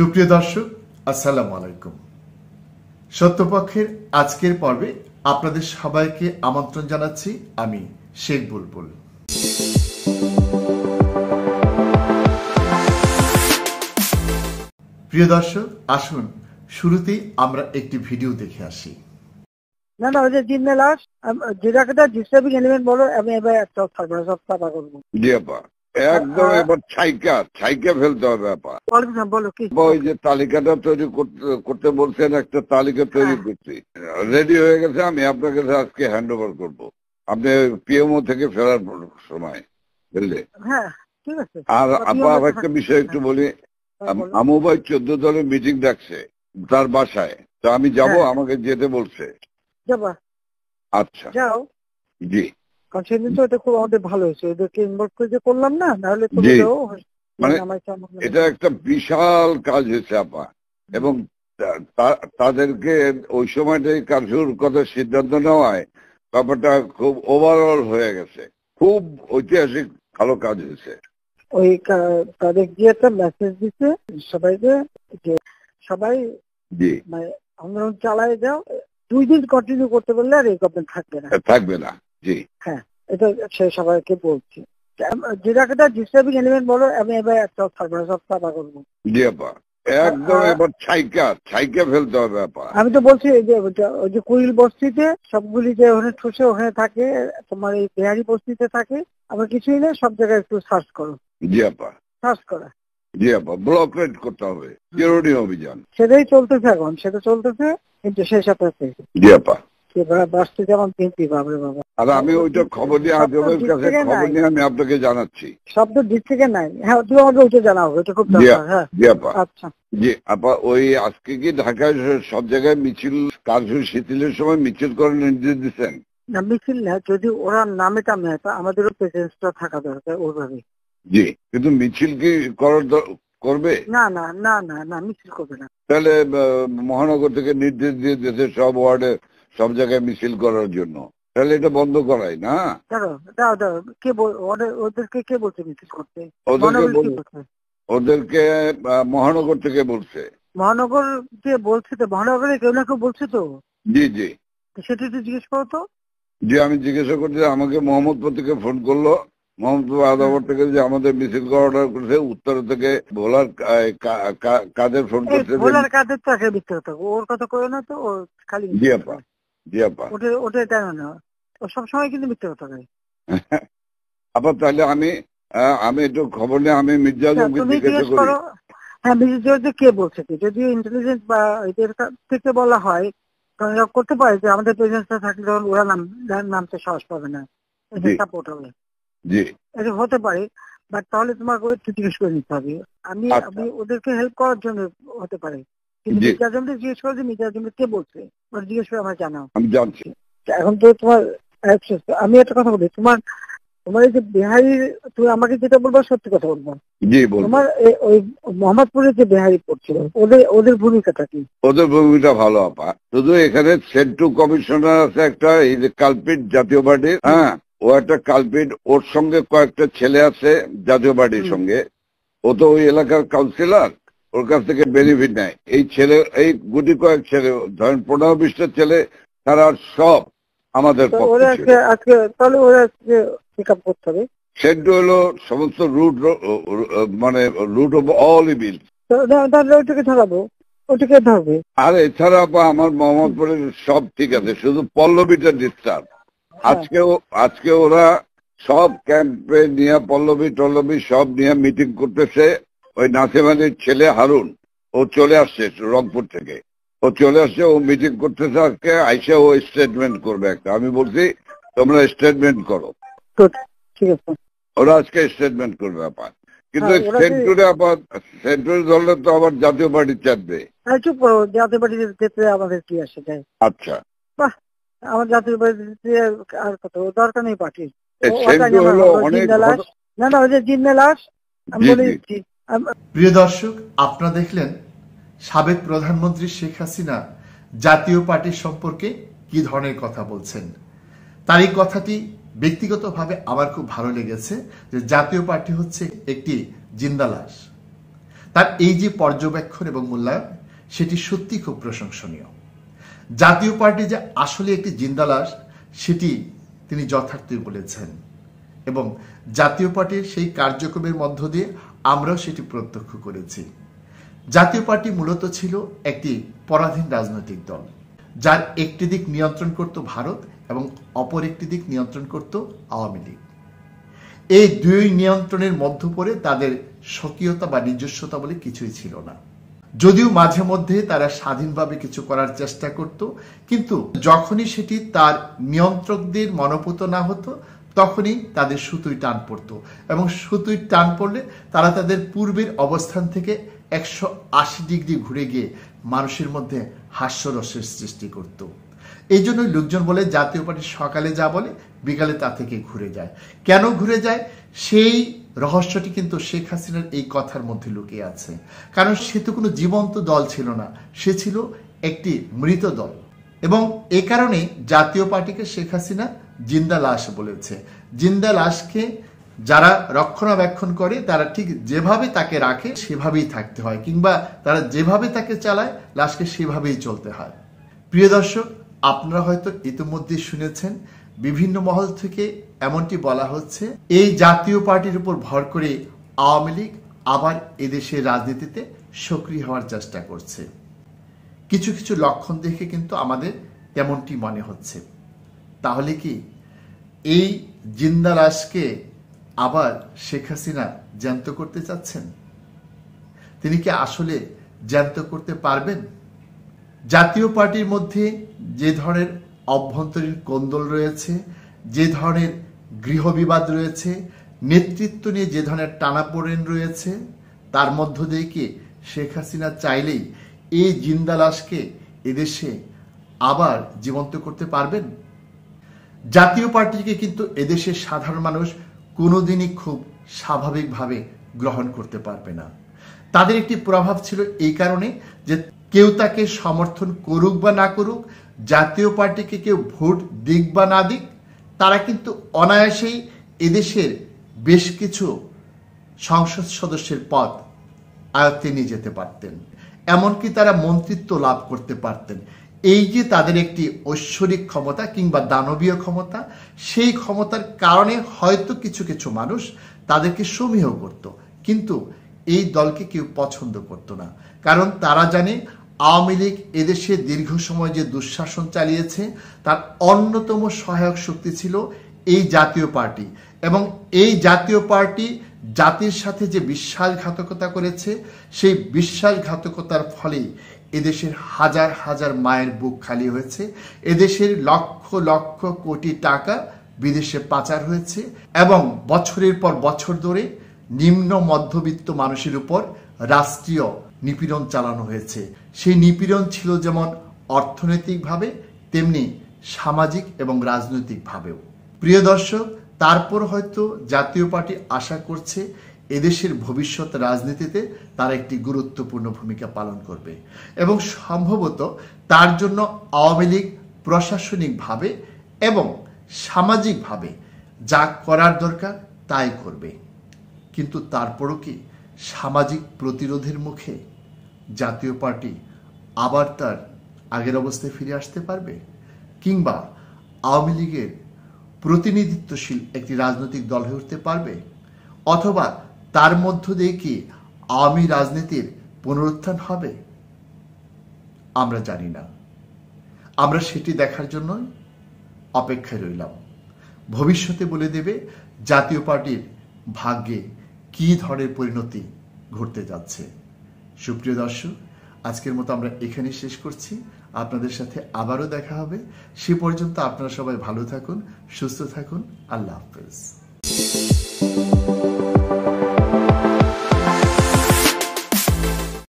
সুপ্রিয় দর্শক, আসসালামু আলাইকুম। সত্যপক্ষের আজকের পর্বে আপনাদের সবাইকে আমন্ত্রণ জানাচ্ছি আমি শেখ বুলবুল। প্রিয় দর্শক, আসুন শুরুতেই আমরা একটি ভিডিও দেখে আসি। না ওই যে জিন্না লাশ যেটাকে ডিস্টার্বিং এলিমেন্ট বলো, আমি এবার একটা সরবরাহ সব সাফা করবো। জি আপা, একদম এবার ছাইকা ফেলতে হবে আপা। বলো কি ওই যে তালিকাটা তৈরি করতে বলছেন, একটা তালিকা তৈরি করছি, রেডি হয়ে গেছে। আমি আপনার কাছে আজকে হ্যান্ড ওভার করবো, আপনি পিএমও থেকে ফেরার সময়, বুঝলে? হ্যাঁ ঠিক আছে। আর আপা আর একটা বিষয় একটু বলি, আমু ভাই 14 দলের মিটিং ডাকছে তার বাসায়, তো আমি যাব, আমাকে যেতে বলছে। যাবা? আচ্ছা যাও। জি, কারণ সেদিন তো এটা খুব আমাদের ভালো হয়েছে, ওদেরকে ইনভলভ করে যে করলাম না, নাহলে তো মানে এটা একটা বিশাল কাজ হয়েছে আপা। এবং তাদেরকে ওই সময়টাই কারফিউর কথা সিদ্ধান্ত নেওয়ায় ব্যাপারটা খুব ওভারঅল হয়ে গেছে, খুব ঐতিহাসিক ভালো কাজ হয়েছে। ওই তাদের গিয়ে একটা মেসেজ দিচ্ছে সবাইকে যে সবাই মানে আন্দোলন চালায় যাও, 2 দিন কন্টিনিউ করতে বললে আর এই গভর্নমেন্ট থাকবে না। জি হ্যাঁ, এটা সে সবাইকে বলছি। যেটাকে ডিস্টার্বিং এলিমেন্ট বলো, আমি এবার একটা সরবরাহ সব সাফা করবো। জি আপা, একদম এবার ছাইকা ফেলতে হবে আপা। আমি তো বলছি ওই যে কুইল বস্তিতে সবগুলি যে ওখানে ঠুসে ওখানে থাকে, তোমার এই বিহারি বস্তিতে থাকে, আবার কিছুই নেই, সব জায়গায় একটু সার্চ করো। জি আপা, সার্চ করা। জি আপা, ব্লক রেড করতে হবে, চিরুনি অভিযান সেটাই চলতেছে এখন, সেটা চলতেছে, কিন্তু সেই সাথে জি আপা বাঁচতে যেমন বিএনপি বাবরে বাবা। আর আমি ওইটা খবর নিয়ে আজমের কাছে খবর নিয়ে আমি আপনাকে জানাচ্ছি। শব্দ দিক থেকে নাই। হ্যাঁ, তুমি আমাকে ওইটা জানাও, এটা খুব দরকার। হ্যাঁ জি আপা। আচ্ছা জি আপা, ওই আজকে কি ঢাকায় সব জায়গায় মিছিল, কারফিউ শিথিলের সময় মিছিল করার নির্দেশ দিচ্ছেন? না, মিছিল না, যদি ওরা নামে টামে আমাদেরও প্রেজেন্সটা থাকা দরকার ওইভাবে। জি, কিন্তু মিছিল কি করবে? না না না না না, মিছিল করবে না। তাহলে মহানগর থেকে নির্দেশ দিয়ে দিয়েছে সব ওয়ার্ডে সব জায়গায় মিছিল করার জন্য, তাহলে এটা বন্ধ করাই না। ওদেরকে কে বলছে মিছিল করতে? ওদেরকে মহানগর থেকে বলছে। মহানগর কে বলছে? তো মহানগরে কেউ না কেউ বলছে তো। জি জি, সেটা একটু জিজ্ঞেস করো তো। জি, আমি জিজ্ঞাসা করছি, আমাকে মোহাম্মদপুর থেকে ফোন করলো, মোহাম্মদপুর আদাবর থেকে যে আমাদের মিছিল করা অর্ডার করেছে, উত্তর থেকে ভোলার কাদের ফোন করছে। ভোলার কাদের তো আগে মিথ্যে কথা, ওর কথা কই না তো, ও খালি। জি আপা, জি আপা, ওটা তেন না, ও সবসময় কিন্তু মিথ্যে কথা কয়। আপা তাহলে আমি একটু খবর নিয়ে আমি মির্জা আজমকে জিজ্ঞাসা করি। হ্যাঁ, মির্জা কে বলছে কি, যদি ইন্টেলিজেন্স বা এদের থেকে বলা হয় করতে পারে যে আমাদের প্রেজেন্সটা থাকলে তখন ওরা নামতে সাহস পাবে না, সাপোর্ট হবে। জি, এটা হতে পারে, বাট তাহলে তোমাকে একটু জিজ্ঞেস করে নিতে হবে। আমি ওদেরকে হেল্প করার জন্য হতে পারে, কিন্তু মির্জা আজমকে জিজ্ঞেস করো যে মির্জা আজমকে কে বলছে, ওরা জিজ্ঞেস করে আমার জানাও। আমি জানছি। এখন তো তোমার আমি একটা কথা বলি, তোমার এই যে বিহারি, তুমি আমাকে যেটা বলবো সত্যি কথা বলবো। তোমার ওই মোহাম্মদপুরের যে বিহারি পড়ছিল, ওদের ভূমিকাটা কি? ওদের ভূমিকা ভালো আপা, শুধু এখানে সেন্টু কমিশনার আছে একটা, এই যে কালপিট জাতীয় পার্টির, হ্যাঁ ও একটা কালপিট, ওর সঙ্গে কয়েকটা ছেলে আছে জাতীয় পার্টির সঙ্গে, ও তো ওই এলাকার কাউন্সিলর, ওর কাছ থেকে বেনিফিট নেয়। এই ছেলে, এই গুটি কয়েক ছেলে, ধরেন 15-20টা ছেলে, তারা সব আমাদের আজকে তাহলে ওরা পিক আপ করতে হবে। সেটা হলো সমস্ত রুট, মানে রুট অফ অল ইভিল, ওটাকে ধরাবো, ওটাকে ধরবে। আর এছাড়া আমার মোহাম্মদপুরের সব ঠিক আছে, শুধু পল্লবীটা ডিস্টার্ব। আজকে ওরা সব ক্যাম্পে নিয়ে পল্লবী সব নিয়ে মিটিং করতেছে। ওই নাসিম আলীর ছেলে হারুন, ও চলে আসছে রংপুর থেকে, ও মিটিং করতেছে আজকে, আইসা ও স্টেটমেন্ট করবে একটা। আমি বলছি তোমরা স্টেটমেন্ট করো, ঠিক আছে, ওরা আজকে স্টেটমেন্ট করবে আপা। কিন্তু সেন্টুরে ধরলে তো আবার জাতীয় পার্টি চাপবে। চুপ করো, জাতীয় পার্টির ক্ষেত্রে আমাদের কি আসে যায়? আচ্ছা, আমার জাতীয় পার্টিতে আর কত দরকার নেই পার্টির। না ওই যে জিন্না লাশ, আমি বলেছি। প্রিয় দর্শক, আপনারা দেখলেন সাবেক প্রধানমন্ত্রী শেখ হাসিনা জাতীয় পার্টি সম্পর্কে কি ধরনের কথা বলছেন। তার এই কথাটি ব্যক্তিগতভাবে আমার খুব ভালো লেগেছে, যে জাতীয় পার্টি হচ্ছে একটি জিন্দা লাশ। তার এই যে পর্যবেক্ষণ এবং মূল্যায়ন সেটি সত্যি খুব প্রশংসনীয়। জাতীয় পার্টি যে আসলে একটি জিন্দা লাশ সেটি তিনি যথার্থই বলেছেন এবং জাতীয় পার্টির সেই কার্যক্রমের মধ্য দিয়ে আমরাও সেটি প্রত্যক্ষ করেছি। জাতীয় পার্টি মূলত ছিল একটি পরাধীন রাজনৈতিক দল, যার একটি দিক নিয়ন্ত্রণ করত ভারত এবং অপর একটি দিক নিয়ন্ত্রণ করত আওয়ামী লীগ। এই দুই নিয়ন্ত্রণের মধ্য পড়ে তাদের স্বকীয়তা বা নিজস্বতা বলে কিছুই ছিল না। যদিও মাঝে মধ্যে তারা স্বাধীনভাবে কিছু করার চেষ্টা করত, কিন্তু যখনই সেটি তার নিয়ন্ত্রকদের মনোপুত না হতো তখনই তাদের সুতোয় টান পড়তো এবং সুতোয় টান পড়লে তারা তাদের পূর্বের অবস্থান থেকে 180 ডিগ্রি ঘুরে গিয়ে মানুষের মধ্যে হাস্যরসের সৃষ্টি করত। এই জন্যই লোকজন বলে জাতীয় পার্টি সকালে যা বলে বিকালে তা থেকে ঘুরে যায়। কেন ঘুরে যায় সেই রহস্যটি কিন্তু শেখ হাসিনার এই কথার মধ্যে লুকিয়ে আছে। কারণ সে তো কোনো জীবন্ত দল ছিল না, সে ছিল একটি মৃত দল এবং এ কারণে জাতীয় পার্টিকে শেখ হাসিনা জিন্দা লাশ বলেছে। জিন্দা লাশকে যারা রক্ষণাবেক্ষণ করে তারা ঠিক যেভাবে তাকে রাখে সেভাবেই থাকতে হয়, কিংবা তারা যেভাবে তাকে চালায় লাশকে সেভাবেই চলতে হয়। প্রিয় দর্শক, আপনারা হয়তো ইতিমধ্যে শুনেছেন বিভিন্ন মহল থেকে এমনটি বলা হচ্ছে এই জাতীয় পার্টির উপর ভর করে আওয়ামী লীগ আবার এদেশের রাজনীতিতে সক্রিয় হওয়ার চেষ্টা করছে। কিছু কিছু লক্ষণ দেখে কিন্তু আমাদের তেমনটি মনে হচ্ছে। তাহলে কি এই জিন্দা লাশকে আবার শেখ হাসিনা জ্যান্ত করতে চাচ্ছেন? তিনি কি আসলে জ্যান্ত করতে পারবেন? জাতীয় পার্টির মধ্যে যে ধরনের অভ্যন্তরীণ কোন্দল রয়েছে, যে ধরনের গৃহবিবাদ রয়েছে, নেতৃত্ব নিয়ে যে ধরনের টানাপোড়েন রয়েছে, তার মধ্য দিয়ে কি শেখ হাসিনা চাইলেই এই জিন্দা লাশকে এদেশে আবার জীবন্ত করতে পারবেন? জাতীয় পার্টিকে কিন্তু এদেশের সাধারণ মানুষ কোনোদিনই খুব স্বাভাবিকভাবে গ্রহণ করতে পারবে না। তাদের একটি প্রভাব ছিল এই কারণে যে কেউ তাকে সমর্থন করুক বা না করুক, জাতীয় পার্টিকে কেউ ভোট দিক বা না দিক, তারা কিন্তু অনায়াসেই এদেশের বেশ কিছু সংসদ সদস্যের পদ আয়ত্তে নিয়ে যেতে পারতেন, এমনকি তারা মন্ত্রিত্ব লাভ করতে পারতেন। এই যে তাদের একটি ঐশ্বরিক ক্ষমতা কিংবা দানবীয় ক্ষমতা, সেই ক্ষমতার কারণে হয়তো কিছু কিছু মানুষ তাদেরকে সমীহ করত, কিন্তু এই দলকে কেউ পছন্দ করত না। কারণ তারা জানে আওয়ামী লীগ এদেশে দীর্ঘ সময় যে দুঃশাসন চালিয়েছে তার অন্যতম সহায়ক শক্তি ছিল এই জাতীয় পার্টি, এবং এই জাতীয় পার্টি জাতির সাথে যে বিশ্বাসঘাতকতা করেছে সেই বিশ্বাসঘাতকতার ফলেই এদেশের হাজার হাজার মায়ের বুক খালি হয়েছে, এদেশের লক্ষ লক্ষ কোটি টাকা বিদেশে পাচার হয়েছে এবং বছরের পর বছর ধরে নিম্ন মধ্যবিত্ত মানুষের উপর রাষ্ট্রীয় নিপীড়ন চালানো হয়েছে। সেই নিপীড়ন ছিল যেমন অর্থনৈতিকভাবে তেমনি সামাজিক এবং রাজনৈতিকভাবেও। প্রিয় দর্শক, তারপর হয়তো জাতীয় পার্টি আশা করছে এদেশের ভবিষ্যৎ রাজনীতিতে তারা একটি গুরুত্বপূর্ণ ভূমিকা পালন করবে এবং সম্ভবত তার জন্য আওয়ামী লীগ প্রশাসনিকভাবে এবং সামাজিকভাবে যা করার দরকার তাই করবে। কিন্তু তারপরও কি সামাজিক প্রতিরোধের মুখে জাতীয় পার্টি আবার তার আগের অবস্থায় ফিরে আসতে পারবে, কিংবা আওয়ামী লীগের প্রতিনিধিত্বশীল একটি রাজনৈতিক দল হয়ে উঠতে পারবে, অথবা তার মধ্য দিয়ে কি আওয়ামী রাজনীতির পুনরুত্থান হবে? আমরা জানি না। আমরা সেটি দেখার জন্য অপেক্ষায় রইলাম। ভবিষ্যতে বলে দেবে জাতীয় পার্টির ভাগ্যে কি ধরনের পরিণতি ঘটতে যাচ্ছে। সুপ্রিয় দর্শক, আজকের মতো আমরা এখানেই শেষ করছি। আপনাদের সাথে আবারও দেখা হবে। সে পর্যন্ত আপনারা সবাই ভালো থাকুন, সুস্থ থাকুন। আল্লাহ হাফেজ।